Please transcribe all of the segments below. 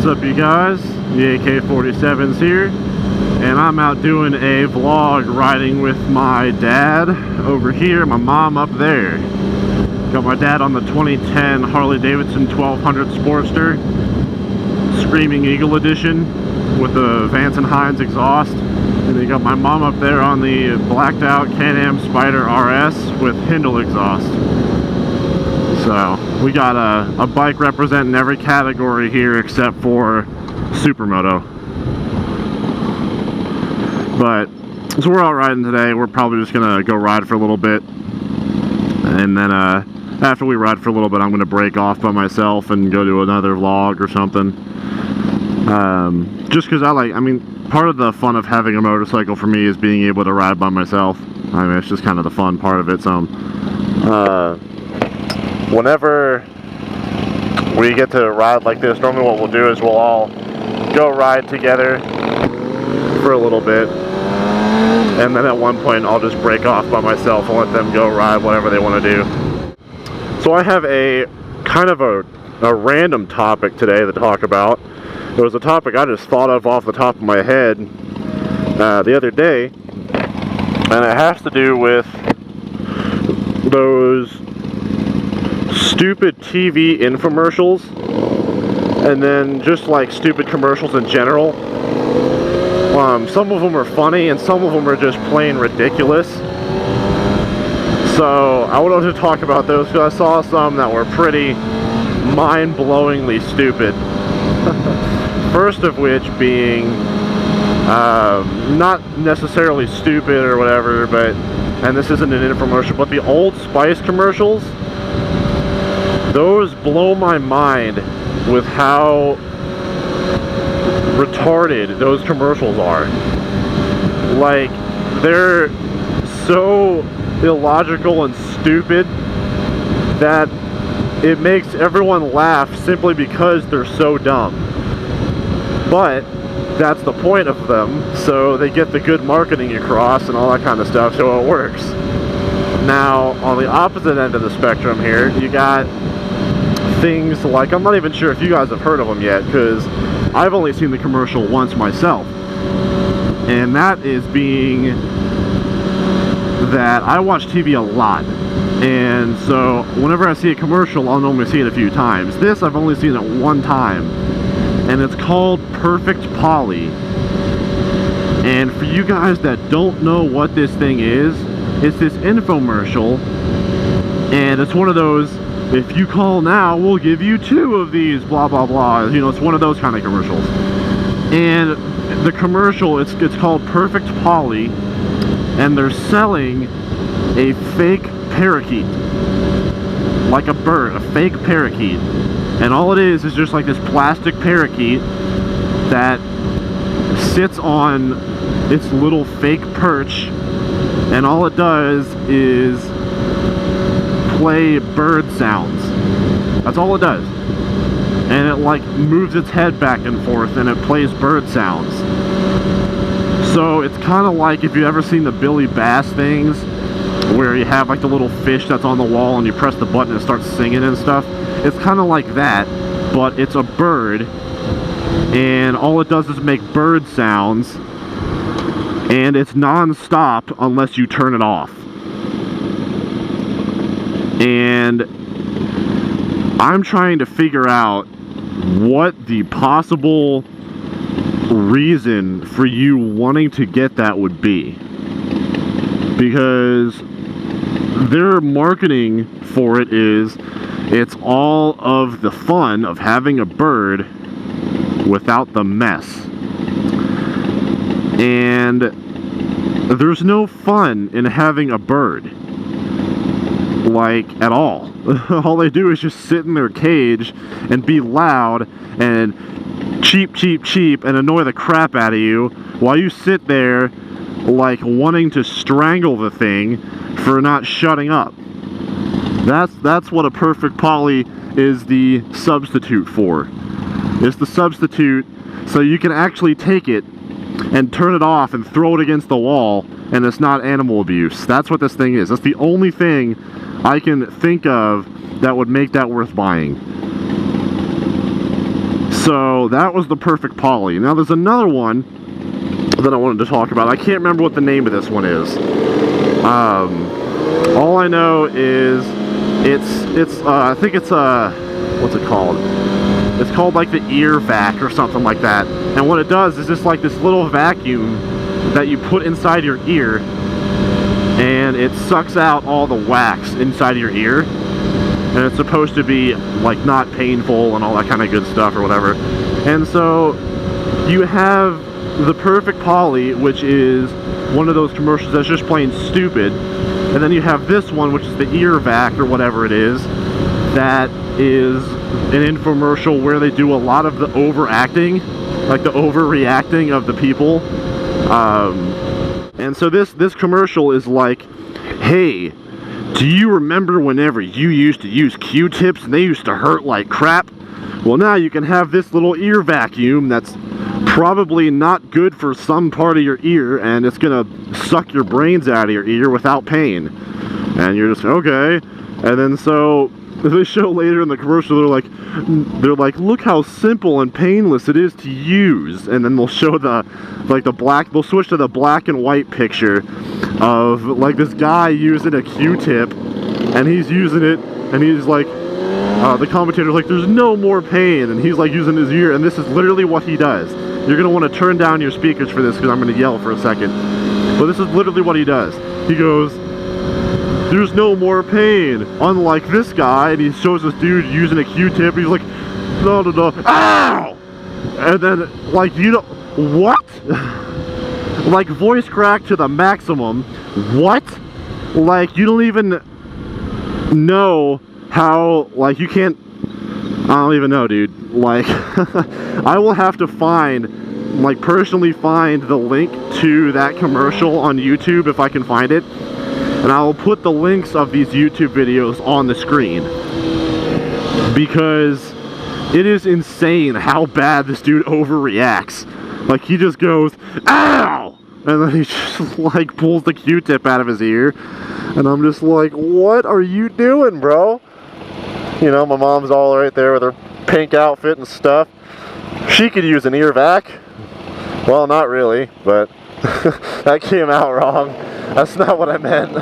up, you guys? The AK-47's here, and I'm out doing a vlog riding with my dad over here, my mom up there. Got my dad on the 2010 Harley-Davidson 1200 Sportster, Screaming Eagle Edition with the Vance & Hines exhaust. And then you got my mom up there on the blacked out Can-Am Spyder RS with Hindle exhaust. So we got a bike representing every category here except for Supermoto. But so we're out riding today. We're probably just gonna go ride for a little bit, and then after we ride for a little bit, I'm gonna break off by myself and go to another vlog or something. Just because I mean, part of the fun of having a motorcycle for me is being able to ride by myself. I mean, it's just kind of the fun part of it. So whenever we get to ride like this, normally what we'll do is we'll all go ride together for a little bit, and then at one point I'll just break off by myself and let them go ride whatever they want to do. So I have a kind of a random topic today to talk about. It was a topic I just thought of off the top of my head the other day, and it has to do with those stupid TV infomercials, and then just like stupid commercials in general. Some of them are funny and some of them are just plain ridiculous. So I wanted to talk about those because I saw some that were pretty mind-blowingly stupid. First of which being not necessarily stupid or whatever, but, and this isn't an infomercial, but the Old Spice commercials, those blow my mind with how retarded those commercials are. Like, they're so illogical and stupid that it makes everyone laugh simply because they're so dumb. But that's the point of them, so they get the good marketing across and all that kind of stuff, so it works. Now, on the opposite end of the spectrum here, you got things like, I'm not even sure if you guys have heard of them yet, because I've only seen the commercial once myself, and that is being that I watch TV a lot, and so whenever I see a commercial, I'll normally see it a few times. This, I've only seen it one time, and it's called Perfect Polly. And for you guys that don't know what this thing is, it's this infomercial, and it's one of those, if you call now, we'll give you 2 of these, blah, blah, blah. You know, it's one of those kind of commercials. And the commercial, it's called Perfect Polly, and they're selling a fake parakeet. Like a bird, a fake parakeet. And all it is just like this plastic parakeet that sits on its little fake perch, and all it does is play bird sounds. That's all it does. And it like moves its head back and forth and it plays bird sounds. So it's kind of like, if you've ever seen the Billy Bass things where you have like the little fish that's on the wall and you press the button and it starts singing and stuff. It's kind of like that, but it's a bird, and all it does is make bird sounds, and it's non-stop unless you turn it off. And I'm trying to figure out what the possible reason for you wanting to get that would be, because their marketing for it is, it's all of the fun of having a bird without the mess. And there's no fun in having a bird, like, at all. All they do is just sit in their cage and be loud and cheep, cheep, cheep and annoy the crap out of you while you sit there like wanting to strangle the thing for not shutting up. That's what a Perfect Polly is the substitute for. It's the substitute so you can actually take it and turn it off and throw it against the wall, and it's not animal abuse. That's what this thing is. That's the only thing I can think of that would make that worth buying. So that was the Perfect Poly. Now there's another one that I wanted to talk about. I can't remember what the name of this one is. All I know is I think it's what's it called? It's called like the ear vac or something like that. And what it does is just like this little vacuum that you put inside your ear, and it sucks out all the wax inside of your ear. And it's supposed to be like not painful and all that kind of good stuff or whatever. And so you have the Perfect Poly, which is one of those commercials that's just plain stupid. And then you have this one, which is the ear vac or whatever it is, that is an infomercial where they do a lot of the overacting, like the overreacting of the people. And so this commercial is like, hey, do you remember whenever you used to use Q-tips and they used to hurt like crap? Well, now you can have this little ear vacuum that's probably not good for some part of your ear, and it's gonna suck your brains out of your ear without pain. And you're just, okay. And then so they show later in the commercial, they're like, look how simple and painless it is to use. And then they'll show they'll switch to the black and white picture of like this guy using a Q-tip, and he's using it, and he's like, the commentator's like, there's no more pain, and he's like using his ear, and this is literally what he does. You're gonna want to turn down your speakers for this because I'm gonna yell for a second. But this is literally what he does. He goes, there's no more pain. Unlike this guy, and he shows this dude using a Q-tip, he's like, no, no, no, ow! And then, like, you don't, what? Like, voice crack to the maximum. What? Like, you don't even know how, like, you can't, I don't even know, dude. Like, I will have to find, like, personally find the link to that commercial on YouTube if I can find it. And I will put the links of these YouTube videos on the screen, because it is insane how bad this dude overreacts. Like, he just goes, ow! And then he just, like, pulls the Q-tip out of his ear. And I'm just like, what are you doing, bro? You know, my mom's all right there with her pink outfit and stuff. She could use an ear vac. Well, not really, but that came out wrong. That's not what I meant.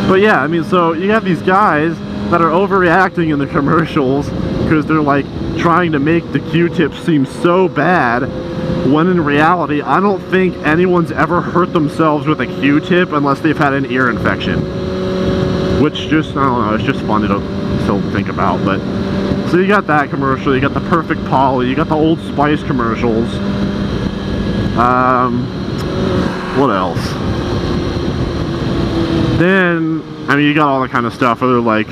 But yeah, I mean, so you have these guys that are overreacting in the commercials because they're like trying to make the Q-tip seem so bad, when in reality, I don't think anyone's ever hurt themselves with a Q-tip unless they've had an ear infection. Which just, I don't know, it's just fun to still think about. But so you got that commercial, you got the Perfect Poly, you got the Old Spice commercials. What else? Then, I mean, you got all that kind of stuff where they're like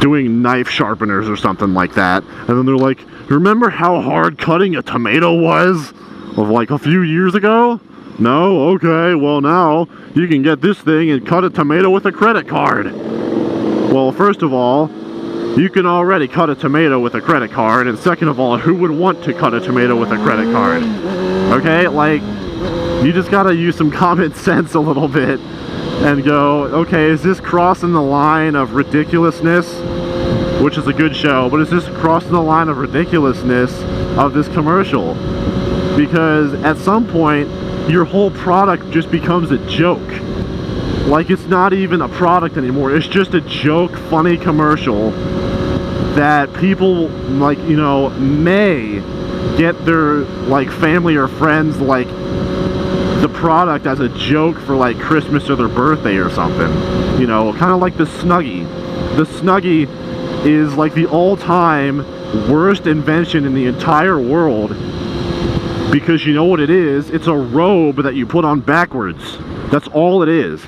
doing knife sharpeners or something like that. And then they're like, remember how hard cutting a tomato was of like a few years ago? No? Okay, well now you can get this thing and cut a tomato with a credit card. Well, first of all, you can already cut a tomato with a credit card, and second of all, who would want to cut a tomato with a credit card? Okay, like, you just gotta use some common sense a little bit and go, okay, is this crossing the line of ridiculousness? Which is a good show, but is this crossing the line of ridiculousness of this commercial? Because at some point, your whole product just becomes a joke. Like, it's not even a product anymore, it's just a joke, funny commercial that people, like, you know, may get their, like, family or friends, like, the product as a joke for, like, Christmas or their birthday or something. You know, kind of like the Snuggie. The Snuggie is, like, the all-time worst invention in the entire world, because you know what it is? It's a robe that you put on backwards. That's all it is.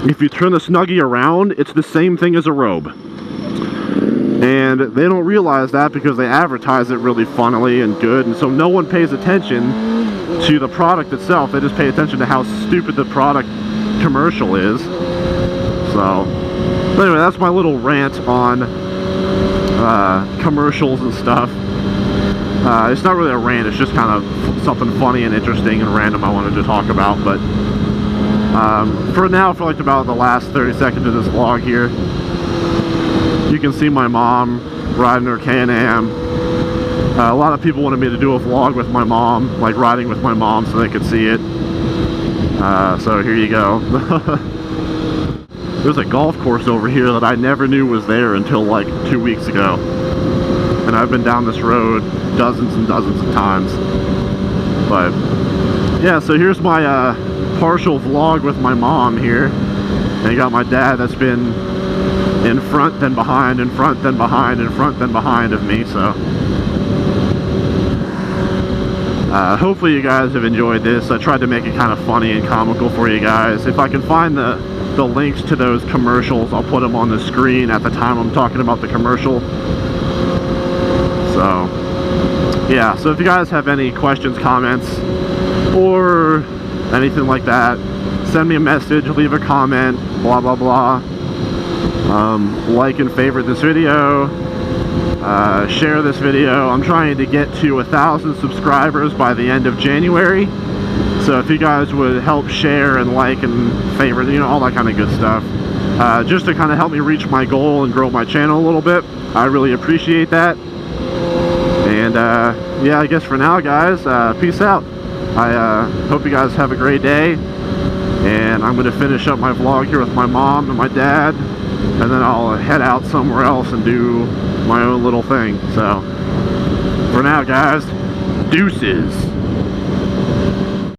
If you turn the Snuggie around, it's the same thing as a robe. And they don't realize that because they advertise it really funnily and good, and so no one pays attention to the product itself. They just pay attention to how stupid the product commercial is. So, but anyway, that's my little rant on commercials and stuff. It's not really a rant, it's just kind of something funny and interesting and random I wanted to talk about. But For now, for like about the last 30 seconds of this vlog here, you can see my mom riding her Can-Am. A lot of people wanted me to do a vlog with my mom, like riding with my mom, so they could see it. So here you go. There's a golf course over here that I never knew was there until like 2 weeks ago. And I've been down this road dozens and dozens of times. But yeah, so here's my partial vlog with my mom here. And you got my dad that's been in front, then behind, in front, then behind, in front, then behind of me, so hopefully you guys have enjoyed this. I tried to make it kind of funny and comical for you guys. If I can find the links to those commercials, I'll put them on the screen at the time I'm talking about the commercial. So yeah, so if you guys have any questions, comments, or anything like that, send me a message, leave a comment, blah blah blah. Like and favorite this video, share this video. I'm trying to get to 1,000 subscribers by the end of January, so if you guys would help share and like and favorite, you know, all that kind of good stuff, just to kind of help me reach my goal and grow my channel a little bit, I really appreciate that. And yeah, I guess for now, guys, peace out. I hope you guys have a great day, and I'm going to finish up my vlog here with my mom and my dad, and then I'll head out somewhere else and do my own little thing. So for now, guys, deuces.